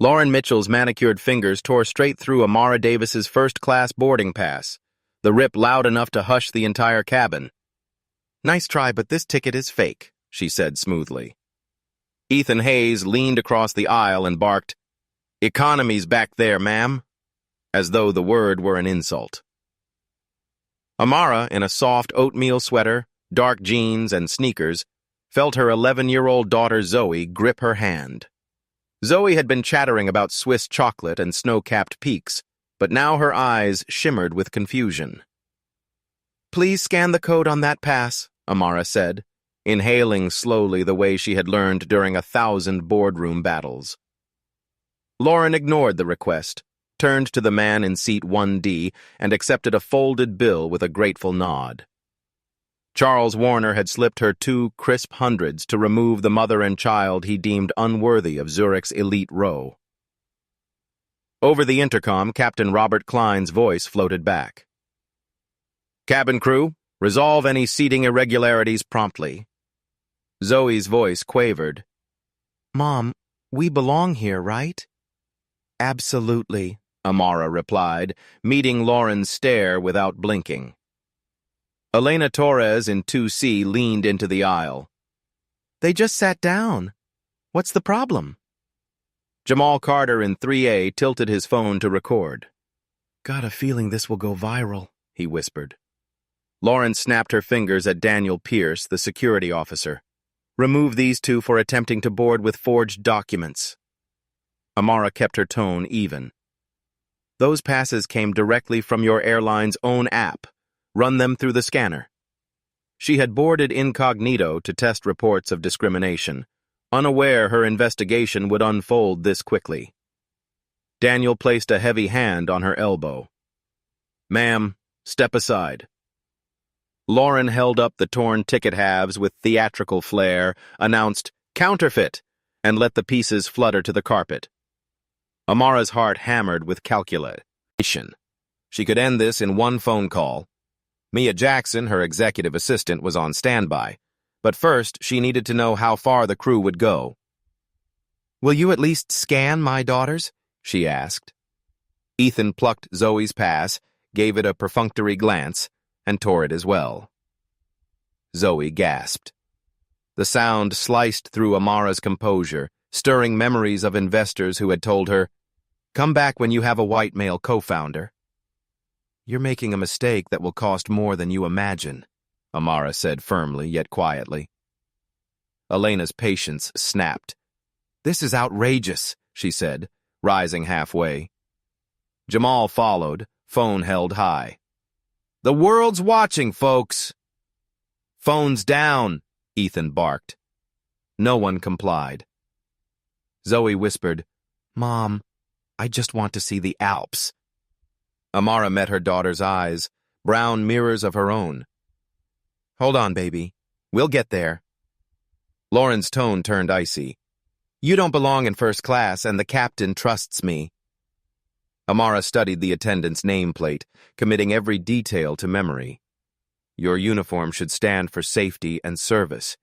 Lauren Mitchell's manicured fingers tore straight through Amara Davis's first-class boarding pass, the rip loud enough to hush the entire cabin. "Nice try, but this ticket is fake," she said smoothly. Ethan Hayes leaned across the aisle and barked, "Economy's back there, ma'am," as though the word were an insult. Amara, in a soft oatmeal sweater, dark jeans, and sneakers, felt her 11-year-old daughter Zoe grip her hand. Zoe had been chattering about Swiss chocolate and snow-capped peaks, but now her eyes shimmered with confusion. "Please scan the code on that pass," Amara said, inhaling slowly the way she had learned during 1,000 boardroom battles. Lauren ignored the request, turned to the man in seat 1D, and accepted a folded bill with a grateful nod. Charles Warner had slipped her 2 crisp hundreds to remove the mother and child he deemed unworthy of Zurich's elite row. Over the intercom, Captain Robert Klein's voice floated back. "Cabin crew, resolve any seating irregularities promptly." Zoe's voice quavered. "Mom, we belong here, right?" "Absolutely," Amara replied, meeting Lauren's stare without blinking. Elena Torres in 2C leaned into the aisle. "They just sat down. What's the problem?" Jamal Carter in 3A tilted his phone to record. "Got a feeling this will go viral," he whispered. Lauren snapped her fingers at Daniel Pierce, the security officer. "Remove these 2 for attempting to board with forged documents." Amara kept her tone even. "Those passes came directly from your airline's own app. Run them through the scanner." She had boarded incognito to test reports of discrimination, unaware her investigation would unfold this quickly. Daniel placed a heavy hand on her elbow. "Ma'am, step aside." Lauren held up the torn ticket halves with theatrical flair, announced, "Counterfeit," and let the pieces flutter to the carpet. Amara's heart hammered with calculation. She could end this in one phone call. Mia Jackson, her executive assistant, was on standby, but first she needed to know how far the crew would go. "Will you at least scan my daughters?" she asked. Ethan plucked Zoe's pass, gave it a perfunctory glance, and tore it as well. Zoe gasped. The sound sliced through Amara's composure, stirring memories of investors who had told her, "Come back when you have a white male co-founder." "You're making a mistake that will cost more than you imagine," Amara said firmly yet quietly. Elena's patience snapped. "This is outrageous," she said, rising halfway. Jamal followed, phone held high. "The world's watching, folks." "Phones down," Ethan barked. No one complied. Zoe whispered, "Mom, I just want to see the Alps." Amara met her daughter's eyes, brown mirrors of her own. "Hold on, baby. We'll get there." Lauren's tone turned icy. "You don't belong in first class, and the captain trusts me." Amara studied the attendant's nameplate, committing every detail to memory. "Your uniform should stand for safety and service.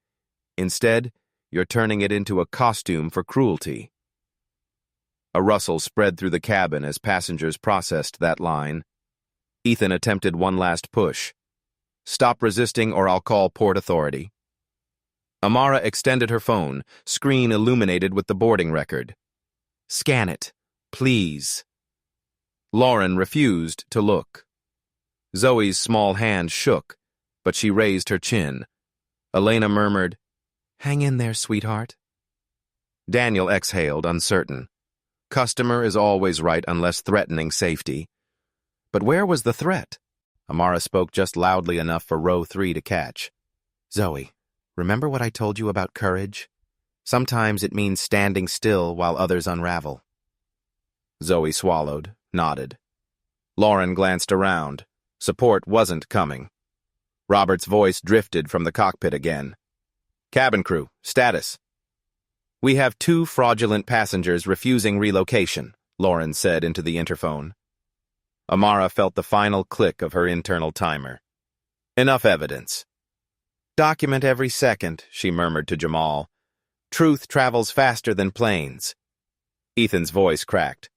Instead, you're turning it into a costume for cruelty." A rustle spread through the cabin as passengers processed that line. Ethan attempted one last push. "Stop resisting or I'll call Port Authority." Amara extended her phone, screen illuminated with the boarding record. "Scan it, please." Lauren refused to look. Zoe's small hand shook, but she raised her chin. Elena murmured, "Hang in there, sweetheart." Daniel exhaled, uncertain. Customer is always right unless threatening safety. But where was the threat? Amara spoke just loudly enough for row 3 to catch. "Zoe, remember what I told you about courage? Sometimes it means standing still while others unravel." Zoe swallowed, nodded. Lauren glanced around. Support wasn't coming. Robert's voice drifted from the cockpit again. "Cabin crew, status." "We have 2 fraudulent passengers refusing relocation," Lauren said into the interphone. Amara felt the final click of her internal timer. "Enough evidence." "Document every second," she murmured to Jamal. "Truth travels faster than planes." Ethan's voice cracked.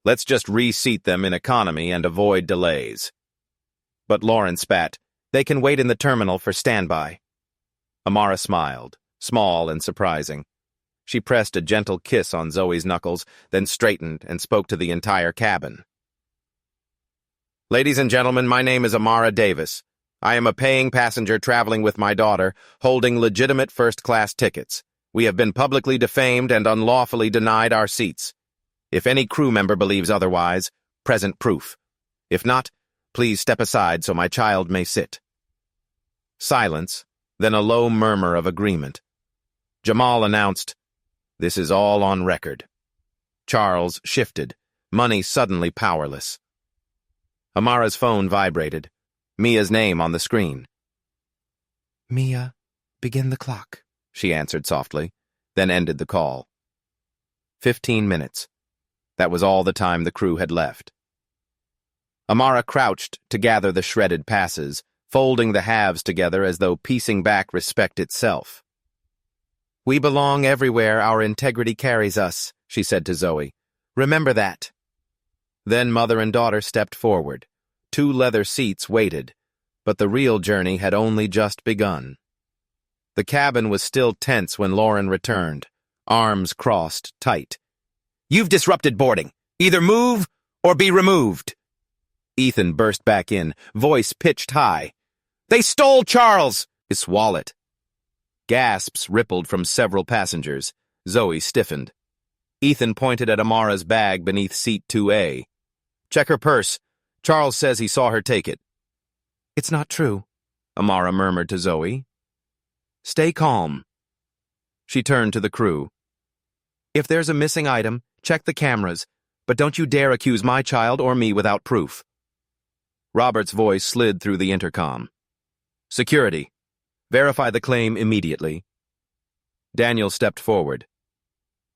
Let's just reseat them in economy and avoid delays. But Lauren spat. They can wait in the terminal for standby. Amara smiled, small and surprising. She pressed a gentle kiss on Zoe's knuckles, then straightened and spoke to the entire cabin. Ladies and gentlemen, my name is Amara Davis. I am a paying passenger traveling with my daughter, holding legitimate first-class tickets. We have been publicly defamed and unlawfully denied our seats. If any crew member believes otherwise, present proof. If not, please step aside so my child may sit. Silence, then a low murmur of agreement. Jamal announced, "This is all on record." Charles shifted, money suddenly powerless. Amara's phone vibrated, Mia's name on the screen. "Mia, begin the clock," she answered softly, then ended the call. 15 minutes. That was all the time the crew had left. Amara crouched to gather the shredded passes, folding the halves together as though piecing back respect itself. "We belong everywhere our integrity carries us," she said to Zoe. "Remember that." Then mother and daughter stepped forward. 2 leather seats waited, but the real journey had only just begun. The cabin was still tense when Lauren returned, arms crossed tight. "You've disrupted boarding. Either move or be removed." Ethan burst back in, voice pitched high. "They stole Charles! His wallet." Gasps rippled from several passengers. Zoe stiffened. Ethan pointed at Amara's bag beneath seat 2A. "Check her purse. Charles says he saw her take it." "It's not true," Amara murmured to Zoe. "Stay calm." She turned to the crew. "If there's a missing item, check the cameras, but don't you dare accuse my child or me without proof." Robert's voice slid through the intercom. "Security, verify the claim immediately." Daniel stepped forward.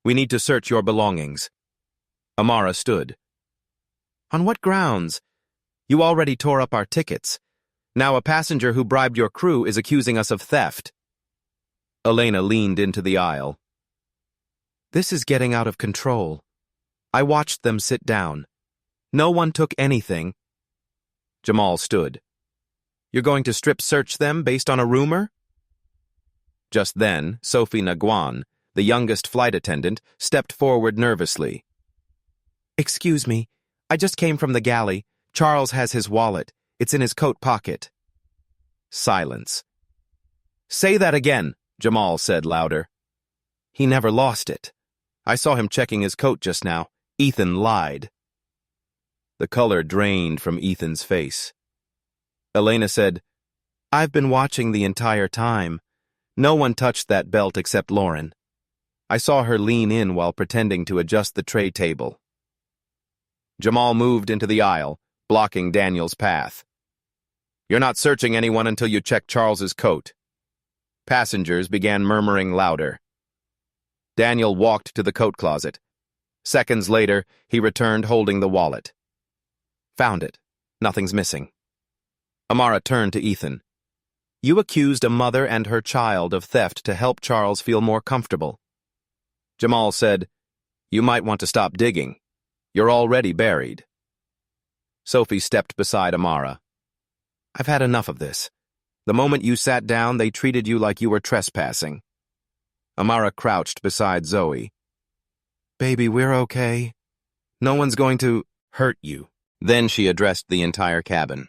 "We need to search your belongings." Amara stood. "On what grounds? You already tore up our tickets. Now a passenger who bribed your crew is accusing us of theft." Elena leaned into the aisle. "This is getting out of control. I watched them sit down. No one took anything." Jamal stood. "You're going to strip search them based on a rumor?" Just then, Sophie Naguan, the youngest flight attendant, stepped forward nervously. "Excuse me, I just came from the galley. Charles has his wallet. It's in his coat pocket." Silence. "Say that again," Jamal said louder. "He never lost it. I saw him checking his coat just now. Ethan lied." The color drained from Ethan's face. Elena said, "I've been watching the entire time. No one touched that belt except Lauren. I saw her lean in while pretending to adjust the tray table." Jamal moved into the aisle, blocking Daniel's path. "You're not searching anyone until you check Charles's coat." Passengers began murmuring louder. Daniel walked to the coat closet. Seconds later, he returned holding the wallet. "Found it. Nothing's missing." Amara turned to Ethan. "You accused a mother and her child of theft to help Charles feel more comfortable." Jamal said, "You might want to stop digging. You're already buried." Sophie stepped beside Amara. "I've had enough of this. The moment you sat down, they treated you like you were trespassing." Amara crouched beside Zoe. "Baby, we're okay. No one's going to hurt you." Then she addressed the entire cabin.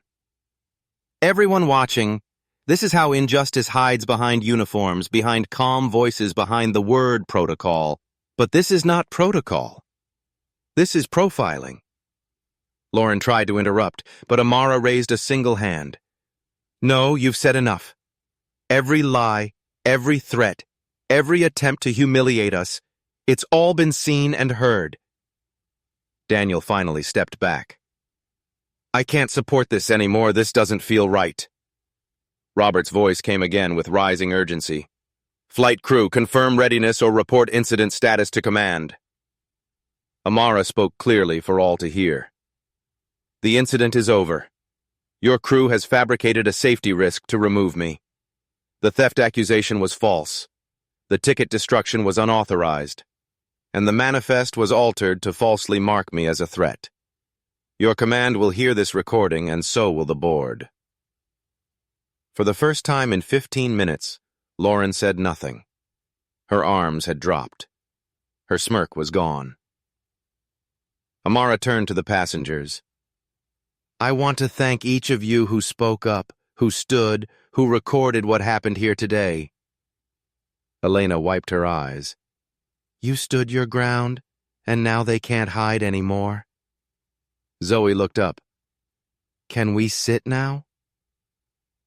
"Everyone watching, this is how injustice hides behind uniforms, behind calm voices, behind the word protocol. But this is not protocol. This is profiling." Lauren tried to interrupt, but Amara raised a single hand. "No, you've said enough. Every lie, every threat, every attempt to humiliate us, it's all been seen and heard." Daniel finally stepped back. "I can't support this anymore. This doesn't feel right." Robert's voice came again with rising urgency. "Flight crew, confirm readiness or report incident status to command." Amara spoke clearly for all to hear. "The incident is over. Your crew has fabricated a safety risk to remove me. The theft accusation was false. The ticket destruction was unauthorized. and the manifest was altered to falsely mark me as a threat. Your command will hear this recording, and so will the board." For the first time in 15 minutes, Lauren said nothing. Her arms had dropped. Her smirk was gone. Amara turned to the passengers. "I want to thank each of you who spoke up, who stood, who recorded what happened here today." Elena wiped her eyes. "You stood your ground, and now they can't hide anymore." Zoe looked up. "Can we sit now?"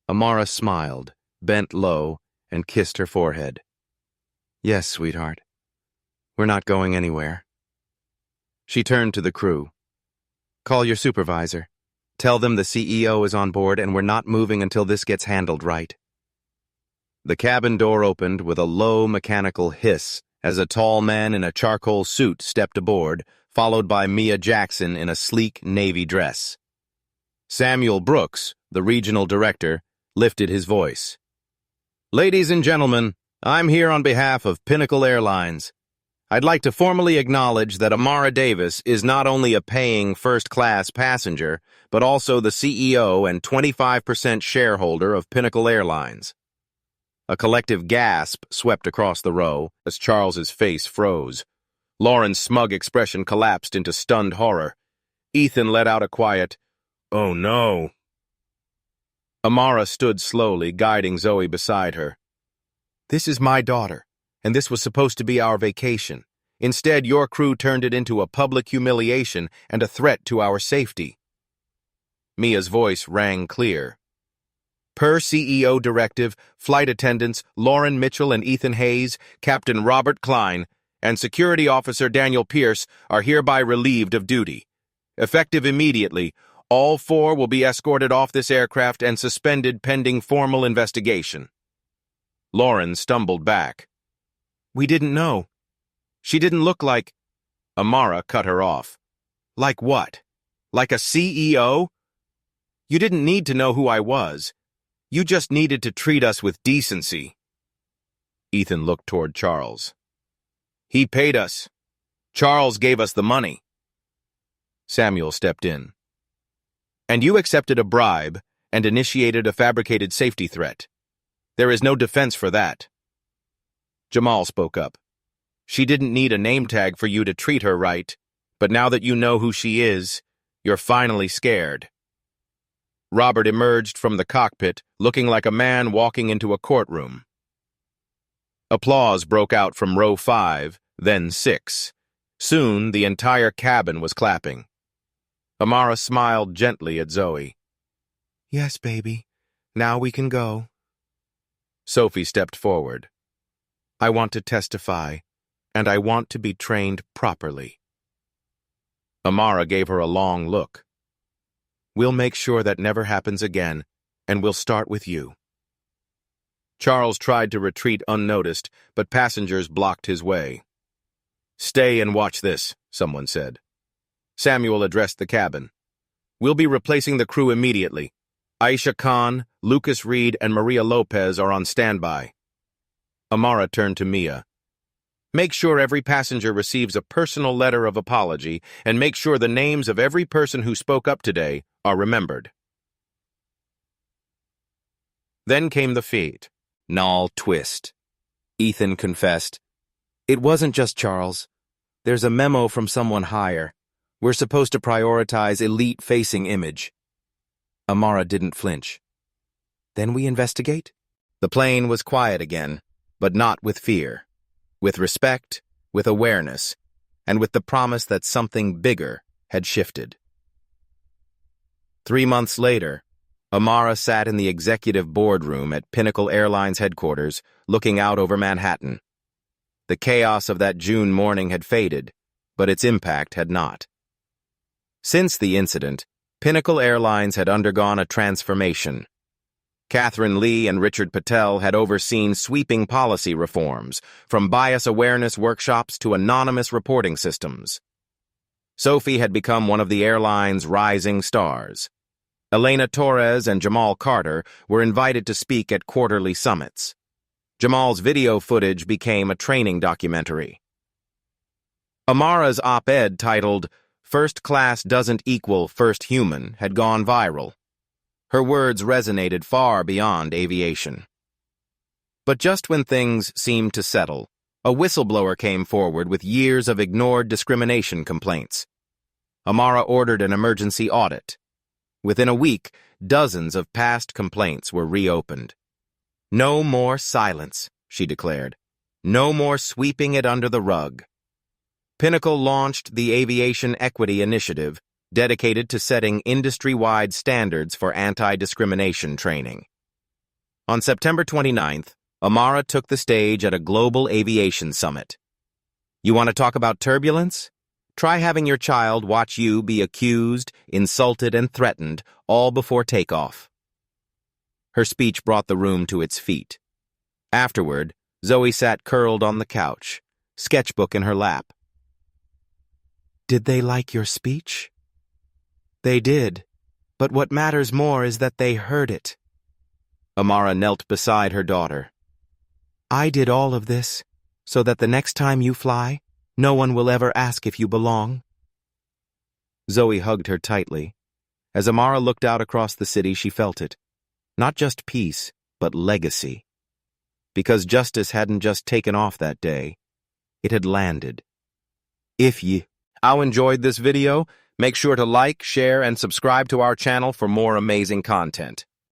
Amara smiled, bent low, and kissed her forehead. "Yes, sweetheart. We're not going anywhere." She turned to the crew. "Call your supervisor. Tell them the CEO is on board and we're not moving until this gets handled right." The cabin door opened with a low mechanical hiss as a tall man in a charcoal suit stepped aboard, followed by Mia Jackson in a sleek navy dress. Samuel Brooks, the regional director, lifted his voice. "Ladies and gentlemen, I'm here on behalf of Pinnacle Airlines. I'd like to formally acknowledge that Amara Davis is not only a paying first-class passenger, but also the CEO and 25% shareholder of Pinnacle Airlines." A collective gasp swept across the row as Charles's face froze. Lauren's smug expression collapsed into stunned horror. Ethan let out a quiet, "Oh no." Amara stood slowly, guiding Zoe beside her. "This is my daughter, and this was supposed to be our vacation. Instead, your crew turned it into a public humiliation and a threat to our safety." Mia's voice rang clear. "Per CEO directive, flight attendants Lauren Mitchell and Ethan Hayes, Captain Robert Klein, and Security Officer Daniel Pierce are hereby relieved of duty. Effective immediately, all 4 will be escorted off this aircraft and suspended pending formal investigation." Lauren stumbled back. "We didn't know. She didn't look like—" Amara cut her off. "Like what? Like a CEO? You didn't need to know who I was. You just needed to treat us with decency." Ethan looked toward Charles. "He paid us. Charles gave us the money." Samuel stepped in. "And you accepted a bribe and initiated a fabricated safety threat. There is no defense for that." Jamal spoke up. "She didn't need a name tag for you to treat her right, but now that you know who she is, you're finally scared." Robert emerged from the cockpit, looking like a man walking into a courtroom. Applause broke out from row 5, then 6. Soon, the entire cabin was clapping. Amara smiled gently at Zoe. "Yes, baby. Now we can go." Sophie stepped forward. "I want to testify, and I want to be trained properly." Amara gave her a long look. "We'll make sure that never happens again, and we'll start with you." Charles tried to retreat unnoticed, but passengers blocked his way. "Stay and watch this," someone said. Samuel addressed the cabin. "We'll be replacing the crew immediately. Aisha Khan, Lucas Reed, and Maria Lopez are on standby." Amara turned to Mia. "Make sure every passenger receives a personal letter of apology, and make sure the names of every person who spoke up today are remembered." Then came the fate. Null twist. Ethan confessed, "It wasn't just Charles. There's a memo from someone higher. We're supposed to prioritize elite-facing image." Amara didn't flinch. "Then we investigate?" The plane was quiet again, but not with fear. With respect, with awareness, and with the promise that something bigger had shifted. 3 months later, Amara sat in the executive boardroom at Pinnacle Airlines headquarters, looking out over Manhattan. The chaos of that June morning had faded, but its impact had not. Since the incident, Pinnacle Airlines had undergone a transformation. Catherine Lee and Richard Patel had overseen sweeping policy reforms, from bias awareness workshops to anonymous reporting systems. Sophie had become one of the airline's rising stars. Elena Torres and Jamal Carter were invited to speak at quarterly summits. Jamal's video footage became a training documentary. Amara's op-ed titled, "First Class Doesn't Equal First Human," had gone viral. Her words resonated far beyond aviation. But just when things seemed to settle, a whistleblower came forward with years of ignored discrimination complaints. Amara ordered an emergency audit. Within a week, dozens of past complaints were reopened. "No more silence," she declared. "No more sweeping it under the rug." Pinnacle launched the Aviation Equity Initiative, dedicated to setting industry-wide standards for anti-discrimination training. On September 29th, Amara took the stage at a global aviation summit. You want to talk about turbulence? Try having your child watch you be accused, insulted, and threatened, all before takeoff. Her speech brought the room to its feet. Afterward, Zoe sat curled on the couch, sketchbook in her lap. Did they like your speech? They did, but what matters more is that they heard it. Amara knelt beside her daughter. I did all of this so that the next time you fly, no one will ever ask if you belong. Zoe hugged her tightly. As Amara looked out across the city, she felt it. Not just peace, but legacy. Because justice hadn't just taken off that day, it had landed. If you enjoyed this video, make sure to like, share, and subscribe to our channel for more amazing content.